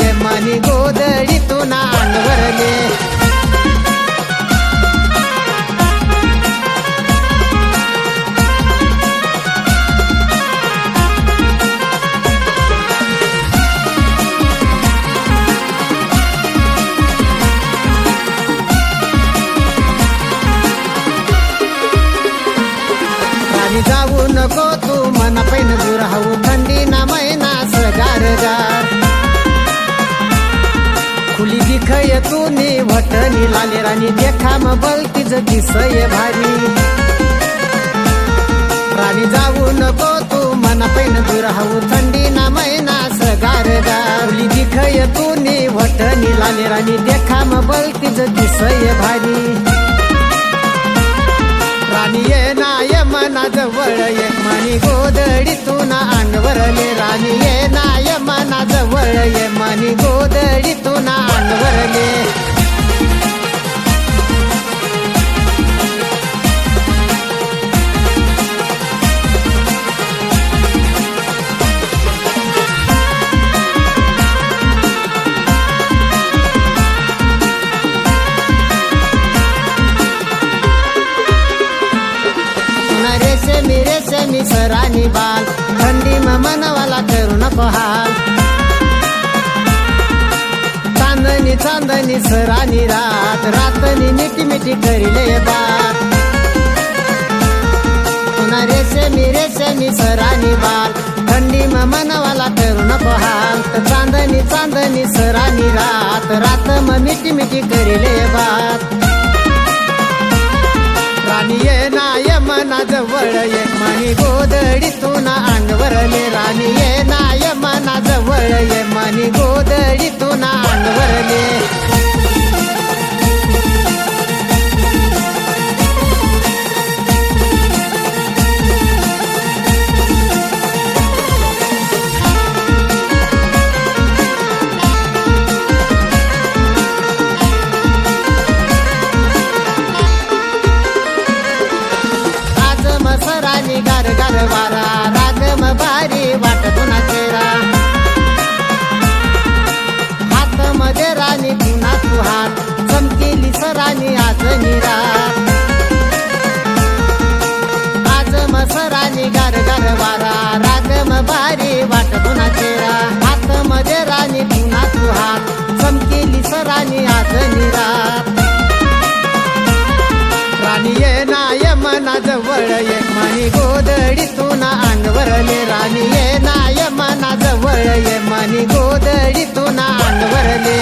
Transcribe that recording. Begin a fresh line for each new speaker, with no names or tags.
ये मनी गोदडीतून अंगवरले जाऊ नको तू मन पैन दूर हाऊ थंडी ना मैना सगारगार खुली दिखय तू नी वटनी लाले राणी देखा म बलतीज दिसय भारी राणी जाऊ नको तू मन पैन दूर हाऊ थंडी ना मैना सगारगार खुली दिखय तू नी वटनी लाले राणी देखा म बलतीज दिसय भारी राणी ये ना ये मना जवळ ये मनी गोदडीतून अंगवरले राणी ये ना ये मना जवळ ये मनी गोदडीतून अंगवरले रेशमी सरानी बाल थंडी मनवाला करू नको हाल चांदणी चांदणी सरानी रात रातनी मिठी मिठी करिले बात पुन्हा रेशमी सरानी बाल थंडी मनवाला करू नको हाल चांदणी चांदणी सरानी रात रात मिठी मिठी करिले बात राणी ये ना ये मना जवळ ये मनी गोदडीतून अंगवरले राणी ये ना ये मना जवळ ये मनी गोदडीतून अंगवरले सरानी गार गार वारा रागम भारी वाटतून चेहरा हात मध्ये राणी पुन्हा तू हात चमकेली सरानी आज निरा आज मसरानी गार गार वारा रागम भारी वाटतून चेहरा हात मध्ये राणी पुन्हा तू हात चमकेली सरानी आज निरा राणी ये ना ये मना जवळ ये मनी गोदडीतून अंगवरले राणी ये ना ये मना जवळ ये मनी गोदडीतून अंगवरले